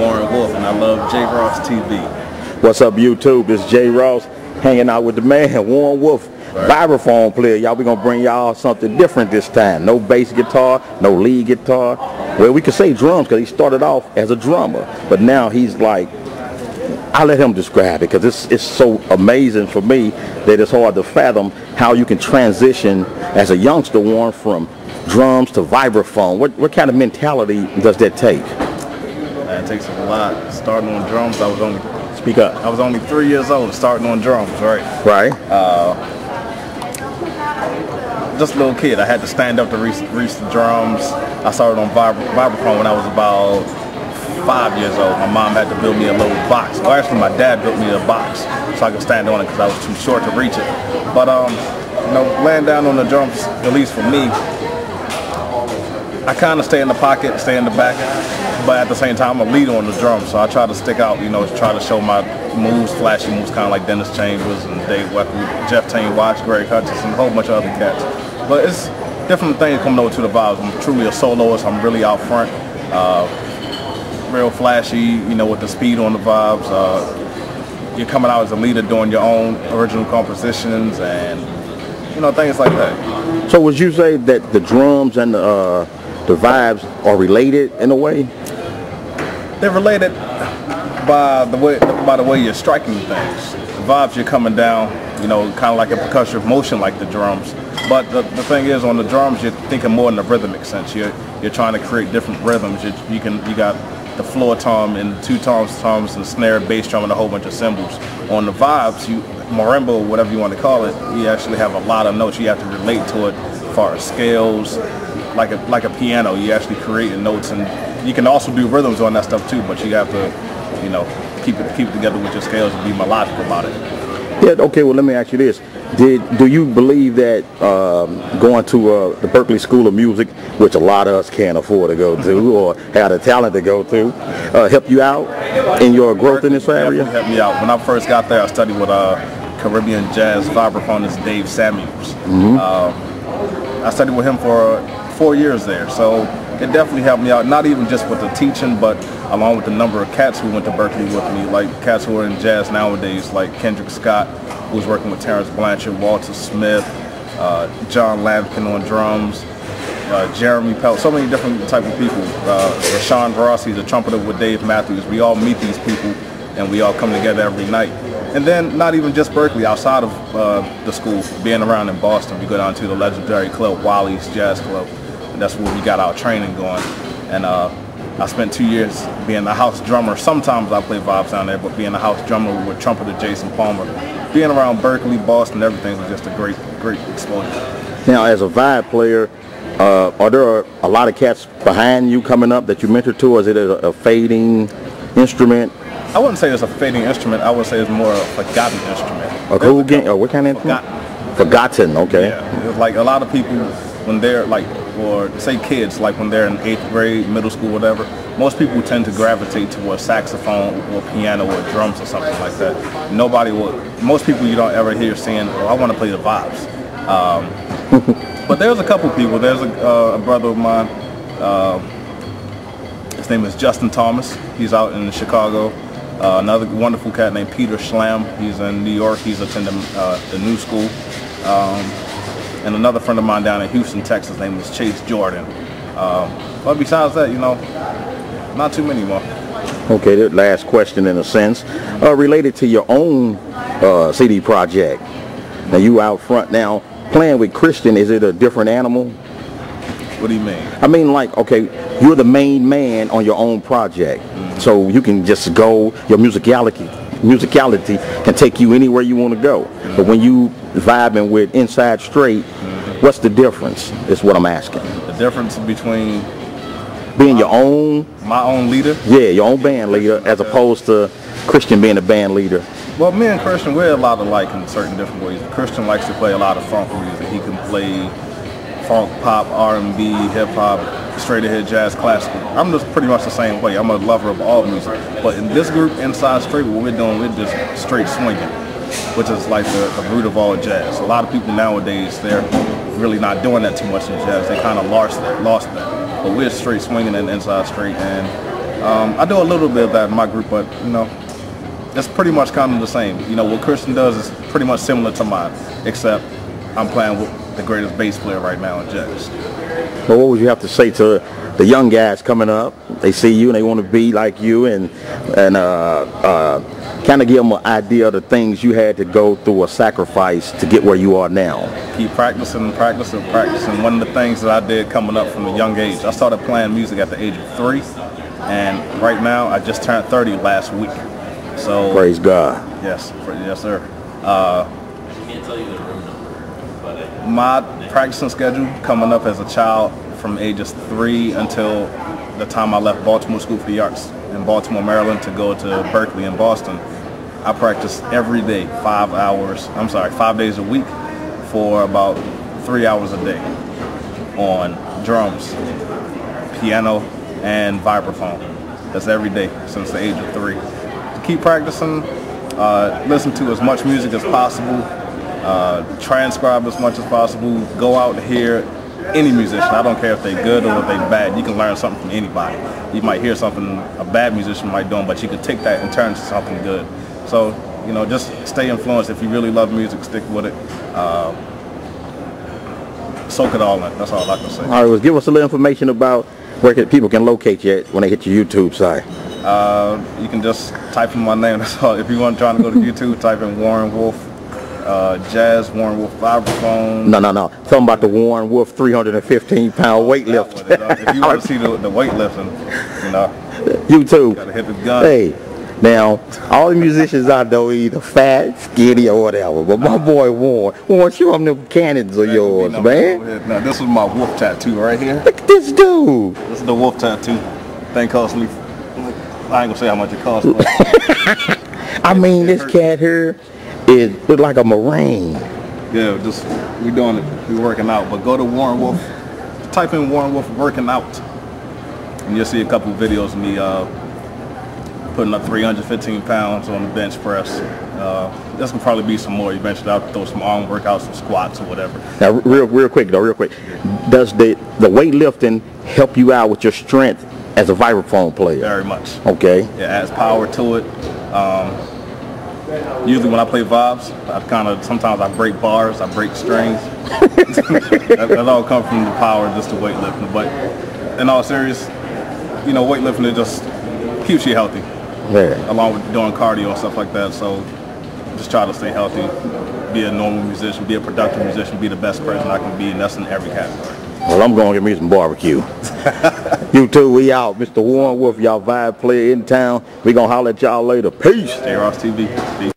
Warren Wolf, and I love Jross-tv. What's up, YouTube? This is Jross hanging out with the man, Warren Wolf, vibraphone player. Y'all, we gonna bring y'all something different this time. No bass guitar, no lead guitar. Well, we could say drums because he started off as a drummer, but now he's like, I'll let him describe it because it's so amazing for me that it's hard to fathom how you can transition as a youngster, Warren, from drums to vibraphone. What kind of mentality does that take? It takes a lot. Starting on drums, I was only Speak up. I was only 3 years old starting on drums, right? Right. Just a little kid. I had to stand up to reach the drums. I started on vibraphone when I was about 5 years old. My mom had to build me a little box. Well, actually, my dad built me a box so I could stand on it because I was too short to reach it. But you know, laying down on the drums, at least for me, I kind of stay in the pocket, stay in the back, but at the same time, I'm a leader on the drums, so I try to stick out, you know, try to show my moves, flashy moves, kind of like Dennis Chambers and Dave Weckl, Jeff Tain Watch, Greg Hutchinson, a whole bunch of other cats. But it's different things coming over to the vibes. I'm truly a soloist. I'm really out front, real flashy, you know, with the speed on the vibes. You're coming out as a leader doing your own original compositions and, you know, things like that. So would you say that the drums and the vibes are related in a way? They're related by the way you're striking things. The vibes, you're coming down, you know, kind of like a percussive motion like the drums. But the thing is, on the drums, you're thinking more in the rhythmic sense. You're trying to create different rhythms. You got the floor tom and two toms and snare, bass drum, and a whole bunch of cymbals. On the vibes, marimba, whatever you want to call it, you actually have a lot of notes. You have to relate to it as far as scales, like a piano. You actually create notes, and you can also do rhythms on that stuff too. But you have to, you know, keep it together with your scales and be melodic about it. Yeah. Okay. Well, let me ask you this: do you believe that going to the Berklee School of Music, which a lot of us can't afford to go to or have the talent to go to, help you out in your growth in this area? Helped me out. When I first got there, I studied with Caribbean jazz vibraphonist Dave Samuels. I studied with him for 4 years there, so it definitely helped me out, not even just with the teaching, but along with the number of cats who went to Berklee with me, like cats who are in jazz nowadays, like Kendrick Scott, who's working with Terrence Blanchard, Walter Smith, John Lampkin on drums, Jeremy Pelt, so many different type of people. Rashawn Ross, he's a trumpeter with Dave Matthews. We all meet these people, and we all come together every night. And then not even just Berklee, outside of the school, being around in Boston, we go down to the legendary club, Wally's Jazz Club, and that's where we got our training going. And I spent 2 years being the house drummer. Sometimes I play vibes down there, but being the house drummer with trumpeter Jason Palmer, being around Berklee, Boston, everything was just a great exposure. Now, as a vibe player, are there a lot of cats behind you coming up that you mentor to, or is it a fading instrument? I wouldn't say it's a fading instrument. I would say it's more a forgotten instrument. What kind of instrument? Forgotten, okay. Yeah, it's like a lot of people, when they're like, or say kids, like when they're in 8th grade, middle school, whatever, most people tend to gravitate towards saxophone or piano or drums or something like that. Most people you don't ever hear saying, oh, I want to play the vibes. But there's a couple people. There's a brother of mine, his name is Justin Thomas. He's out in Chicago. Another wonderful cat named Peter Schlam. He's in New York. He's attending the new school. And another friend of mine down in Houston, Texas, name is Chase Jordan. But besides that, you know, not too many more. Okay, the last question in a sense, related to your own CD project. Now you out front now playing with Christian. Is it a different animal? What do you mean? I mean, like, okay, you're the main man on your own project, so you can just go. Your musicality can take you anywhere you want to go. But when you vibing with Inside Straight, what's the difference? Is what I'm asking. The difference between being my own leader. Yeah, your own band leader, as opposed to Christian being a band leader. Well, me and Christian, we're a lot alike in certain different ways. Christian likes to play a lot of funk music. He can play funk, pop, R&B, hip-hop, straight-ahead jazz, classical. I'm just pretty much the same way. I'm a lover of all music. But in this group, Inside Straight, what we're doing, we're just straight swinging, which is like the root of all jazz. A lot of people nowadays, they're really not doing that too much in jazz. They kind of lost that. But we're straight swinging and Inside Straight, and I do a little bit of that in my group, but you know, it's pretty much kind of the same. You know, what Christian does is pretty much similar to mine, except I'm playing with the greatest bass player right now in jazz. Well, what would you have to say to the young guys coming up? They see you and they want to be like you, and kind of give them an idea of the things you had to go through, a sacrifice to get where you are now. Keep practicing, practicing, practicing. One of the things that I did coming up from a young age, I started playing music at the age of 3, and right now I just turned 30 last week. So praise God. Yes, yes, sir. My practicing schedule coming up as a child from ages 3 until the time I left Baltimore School for the Arts in Baltimore, Maryland to go to Berkeley in Boston. I practiced every day, 5 days a week for about 3 hours a day on drums, piano, and vibraphone. That's every day since the age of 3. To keep practicing, listen to as much music as possible, transcribe as much as possible, go out and hear any musician. I don't care if they're good or if they're bad. You can learn something from anybody. You might hear something a bad musician might do, but you can take that and turn it into something good. So, you know, just stay influenced. If you really love music, stick with it. Soak it all in. That's all I can say. All right, well, give us a little information about where people can locate you when they hit your YouTube site. You can just type in my name. That's all. If you want to try to go to YouTube, type in Warren Wolf. Jazz, Warren Wolf vibraphone. No. Talking about the Warren Wolf 315-pound weightlifting. If you want to see the weightlifting, you know, YouTube. Gotta hit the gun. Hey, now all the musicians I know either fat, skinny, or whatever. But my boy Warren, show him them cannons of yours, man. Now this was my wolf tattoo right here. Look at this dude. This is the wolf tattoo. Thing cost me. I ain't gonna say how much it cost. But I mean, this cat here. It looked like a Marine. Yeah, just we doing it. We working out. But go to Warren Wolf. Type in Warren Wolf working out, and you'll see a couple of videos of me putting up 315 pounds on the bench press. This can probably be some more. Eventually, I'll throw some arm workouts, some squats or whatever. Now, real quick. Does the weightlifting help you out with your strength as a vibraphone player? Very much. Okay. It adds power to it. Usually when I play vibes, sometimes I break bars, I break strings. that all comes from the power of just the weightlifting. But in all serious, you know, weightlifting it just keeps you healthy. Yeah. Along with doing cardio and stuff like that. So just try to stay healthy, be a normal musician, be a productive musician, be the best person I can be, and that's in every category. Well, I'm going to get me some barbecue. YouTube, we out. Mr. Warren Wolf, y'all vibe player in town. We going to holler at y'all later. Peace. Jross-tv.